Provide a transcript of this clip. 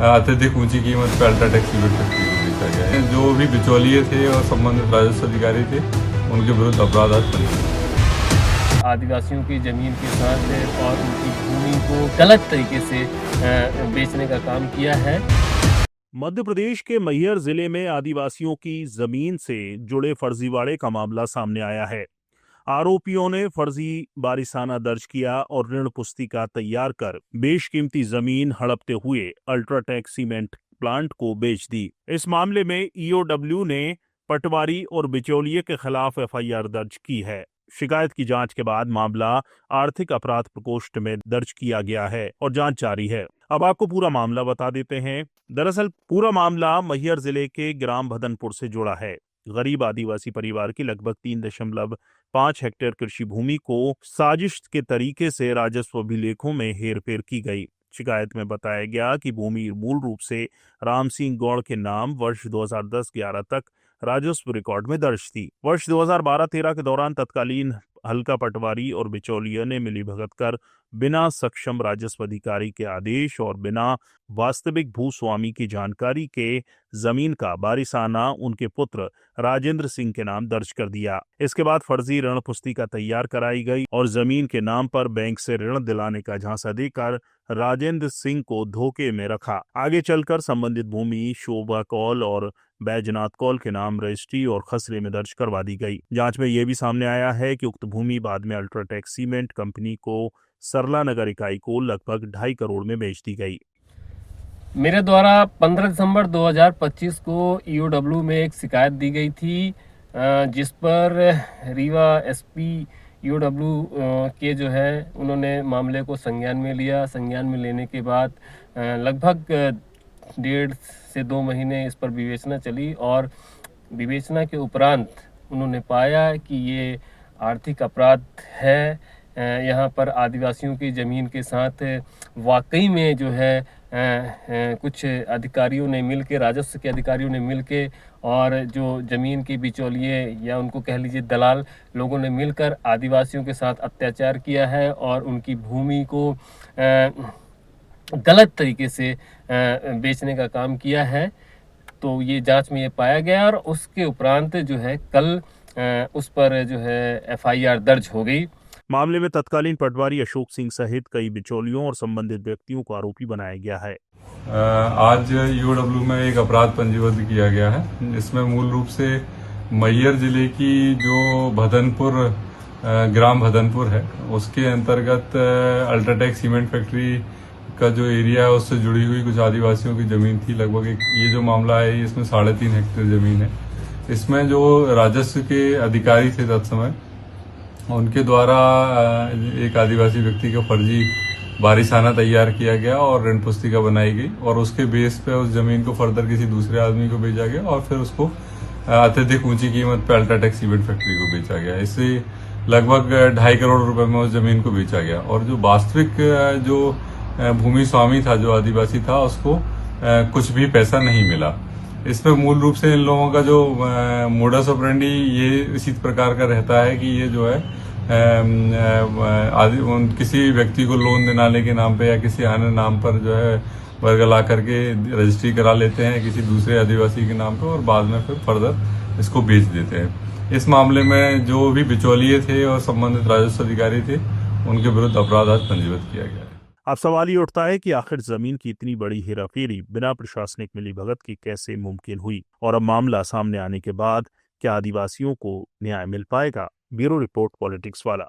अत्यधिक ऊंची कीमत पर अल्ट्राटेक सीमेंट फैक्ट्री को बेचा गया है। जो भी बिचौलिए थे और संबंधित राजस्व अधिकारी थे, उनके विरुद्ध अपराध आज पंजीबद्ध। आदिवासियों की ज़मीन के साथ और उनकी भूमि को गलत तरीके से बेचने का काम किया है। मध्य प्रदेश के मैहर जिले में आदिवासियों की जमीन से जुड़े फर्जीवाड़े का मामला सामने आया है। आरोपियों ने फर्जी वारिसाना दर्ज किया और ऋण पुस्तिका तैयार कर बेशकीमती जमीन हड़पते हुए अल्ट्राटेक सीमेंट प्लांट को बेच दी। इस मामले में ईओडब्ल्यू ने पटवारी और बिचौलिए के खिलाफ एफआईआर दर्ज की है। शिकायत की जांच के बाद मामला आर्थिक अपराध प्रकोष्ठ में दर्ज किया गया है और जांच जारी है। अब आपको पूरा मामला बता देते हैं। दरअसल पूरा मामला मैहर जिले के ग्राम भदनपुर से जुड़ा है। गरीब आदिवासी परिवार की लगभग 3.5 हेक्टेयर कृषि भूमि को साजिश के तरीके से राजस्व अभिलेखों में हेरफेर की गई। शिकायत में बताया गया कि भूमि मूल रूप से राम सिंह गौड़ के नाम वर्ष 2010-11 तक राजस्व रिकॉर्ड में दर्ज थी। वर्ष 2012-13 के दौरान तत्कालीन हल्का पटवारी और बिचौलिया ने मिलीभगत कर बिना सक्षम राजस्व अधिकारी के आदेश और बिना वास्तविक भूस्वामी की जानकारी के जमीन का वारिसाना उनके पुत्र राजेंद्र सिंह के नाम दर्ज कर दिया। इसके बाद फर्जी ऋण पुस्तिका तैयार कराई गई और जमीन के नाम पर बैंक से ऋण दिलाने का झांसा देकर राजेंद्र सिंह को धोखे में रखा। आगे चलकर संबंधित भूमि शोभा कौल और बैजनाथ कौल के नाम रजिस्ट्री और खसरे में दर्ज करवा दी गई। जांच में यह भी सामने आया है कि उक्त भूमि बाद में अल्ट्राटेक सीमेंट कंपनी को सरला नगर इकाई को लगभग 2.5 करोड़ में बेच दी गई। मेरे द्वारा 15 दिसंबर 2025 को ईओडब्ल्यू में एक शिकायत दी गई थी, जिस पर रीवा एसपी ईओडब्ल्यू के जो है उन्होंने मामले को संज्ञान में लिया। संज्ञान में लेने के बाद लगभग 1.5 से 2 महीने इस पर विवेचना चली और विवेचना के उपरांत उन्होंने पाया कि ये आर्थिक अपराध है। यहाँ पर आदिवासियों की ज़मीन के साथ वाकई में जो है कुछ अधिकारियों ने मिलके, राजस्व के अधिकारियों ने मिलके और जो ज़मीन के बिचौलिए या उनको कह लीजिए दलाल लोगों ने मिलकर आदिवासियों के साथ अत्याचार किया है और उनकी भूमि को गलत तरीके से बेचने का काम किया है। तो ये जांच में ये पाया गया और उसके उपरांत जो है कल उस पर जो है एफआईआर दर्ज हो गई। मामले में तत्कालीन पटवारी अशोक सिंह सहित कई बिचौलियों और संबंधित व्यक्तियों को आरोपी बनाया गया है। आज ईओडब्ल्यू में एक अपराध पंजीबद्ध किया गया है। इसमें मूल रूप से मैहर जिले की जो भदनपुर ग्राम भदनपुर है, उसके अंतर्गत अल्ट्राटेक सीमेंट फैक्ट्री का जो एरिया है उससे जुड़ी हुई कुछ आदिवासियों की जमीन थी। लगभग ये जो मामला है इसमें 3.5 हेक्टेयर जमीन है। इसमें जो राजस्व के अधिकारी थे तत्समय, उनके द्वारा एक आदिवासी व्यक्ति का फर्जी वारिसाना तैयार किया गया और ऋण पुस्तिका बनाई गई और उसके बेस पे उस जमीन को फर्दर किसी दूसरे आदमी को बेचा गया और फिर उसको अत्यधिक ऊंची कीमत पे अल्ट्राटेक सीमेंट फैक्ट्री को बेचा गया। इससे लगभग 2.5 करोड़ रुपए में उस जमीन को बेचा गया और जो वास्तविक जो भूमि स्वामी था, जो आदिवासी था, उसको कुछ भी पैसा नहीं मिला। इसमें मूल रूप से इन लोगों का जो मोडस ऑपरेंडी ये इसी प्रकार का रहता है कि ये जो है किसी व्यक्ति को लोन दिलाने के नाम पे या किसी अन्य नाम पर जो है वर्गला करके रजिस्ट्री करा लेते हैं किसी दूसरे आदिवासी के नाम पे और बाद में फिर फर्दर इसको बेच देते हैं। इस मामले में जो भी बिचौलिए थे और संबंधित राजस्व अधिकारी थे, उनके विरुद्ध अपराध आज पंजीबद्ध किया गया है। अब सवाल ये उठता है कि आखिर जमीन की इतनी बड़ी हेराफेरी बिना प्रशासनिक मिलीभगत की कैसे मुमकिन हुई और अब मामला सामने आने के बाद क्या आदिवासियों को न्याय मिल पाएगा? ब्यूरो रिपोर्ट, पॉलिटिक्स वाला।